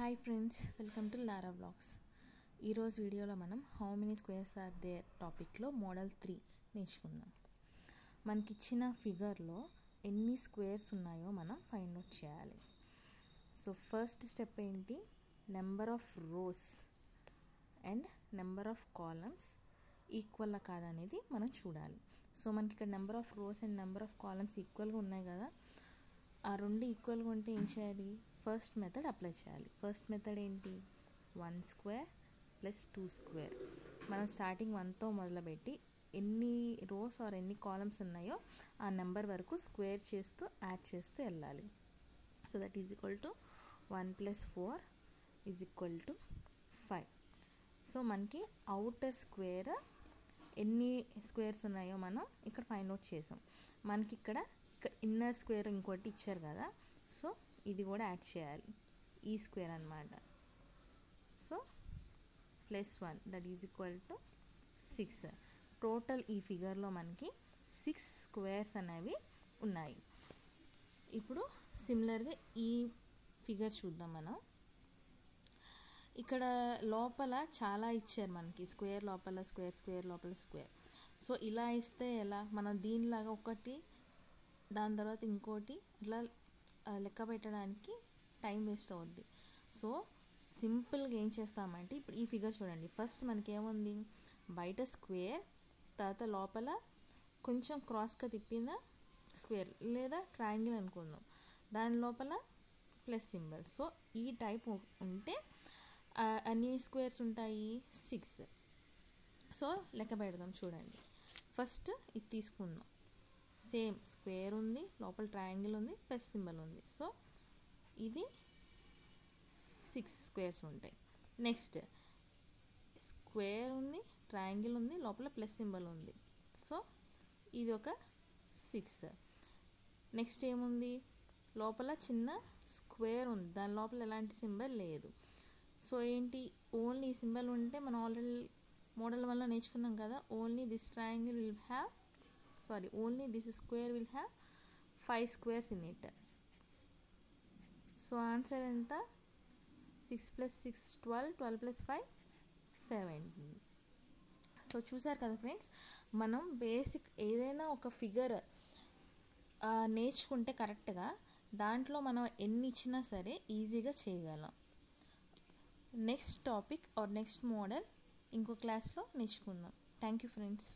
Hi friends, welcome to Lara vlogs. ఈరోజు వీడియోలో మనం how many squares are there టాపిక్లో మోడల్ 3 నేర్చుకుందాం. మనకిచ్చిన ఫిగర్లో ఎన్ని స్క్వేర్స్ ఉన్నాయో మనం ఫైండ్ అవుట్ చేయాలి. సో ఫస్ట్ స్టెప్ ఏంటి, number of rows and number of columns equal కాదనేది మనం చూడాలి. సో మనకి ఇక్కడ number of rows and number of columns ఈక్వల్గా ఉన్నాయి కదా, ఆ రెండు ఈక్వల్గా ఉంటే ఏం చేయాలి, ఫస్ట్ మెథడ్ అప్లై చేయాలి. ఫస్ట్ మెథడ్ ఏంటి, 1 స్క్వేర్ ప్లస్ 2 స్క్వేర్. మనం స్టార్టింగ్ 1తో మొదలుపెట్టి ఎన్ని రోస్ ఆర్ ఎన్ని కాలమ్స్ ఉన్నాయో ఆ నెంబర్ వరకు స్క్వేర్ చేస్తూ యాడ్ చేస్తూ వెళ్ళాలి. So that is equal to 1 + 4 is equal to 5. So మనకి అవుటర్ స్క్వేర్ ఎన్ని స్క్వేర్స్ ఉన్నాయో మనం ఇక్కడ ఫైండ్ అవుట్ చేసాం. మనకి ఇక్కడ ఇన్నర్ స్క్వేర్ ఇంకోటి ఇచ్చారు కదా, సో ఇది కూడా యాడ్ చేయాలి, ఈ స్క్వేర్ అన్నమాట. So +1 that is equal to 6. Total ఈ ఫిగర్లో మనకి 6 స్క్వేర్స్ అనేవి ఉన్నాయి. ఇప్పుడు సిమిలర్గా ఈ ఫిగర్ చూద్దాం. మనం ఇక్కడ లోపల చాలా ఇచ్చారు మనకి, స్క్వేర్ లోపల స్క్వేర్, స్క్వేర్ లోపల స్క్వేర్. సో ఇలా ఇస్తే ఎలా, మనం దీనిలాగా ఒకటి దాని తర్వాత ఇంకోటి ఇట్లా లెక్క పెట్టడానికి టైం వేస్ట్ అవుద్ది. సో సింపుల్గా ఏం చేస్తామంటే, ఇప్పుడు ఈ ఫిగర్ చూడండి. ఫస్ట్ మనకి ఏముంది, బయట స్క్వేర్, తర్వాత లోపల కొంచెం క్రాస్గా తిప్పిన స్క్వేర్ లేదా ట్రయాంగిల్ అనుకుందాం, దాని లోపల ప్లస్ సింబల్. సో ఈ టైప్ ఉంటే అన్ని స్క్వేర్స్ ఉంటాయి 6. సో లెక్క పెడదాం చూడండి. ఫస్ట్ ఇది తీసుకుందాం, సేమ్ స్క్వేర్ ఉంది, లోపల ట్రయాంగిల్ ఉంది, ప్లస్ సింబల్ ఉంది. సో ఇది 6 స్క్వేర్స్ ఉంటాయి. నెక్స్ట్ స్క్వేర్ ఉంది, ట్రయాంగిల్ ఉంది, లోపల ప్లస్ సింబల్ ఉంది. సో ఇది ఒక 6. నెక్స్ట్ ఏముంది, లోపల చిన్న స్క్వేర్ ఉంది, దాని లోపల ఎలాంటి సింబల్ లేదు. సో ఏంటి, ఓన్లీ ఈ సింబల్ ఉంటే మనం ఆల్రెడీ మోడల్ వల్ల నేర్చుకున్నాం కదా, only this triangle will have only this square will have 5 squares in it. So answer ఎంత, 6 + 6 12, 12 + 5 17. సో చూసారు కదా ఫ్రెండ్స్, మనం బేసిక్ ఏదైనా ఒక ఫిగర్ నేర్చుకుంటే కరెక్ట్గా దాంట్లో మనం ఎన్ని ఇచ్చినా సరే ఈజీగా చేయగలం. Next topic or next model ఇంకో క్లాస్లో నేర్చుకుందాం. Thank you friends.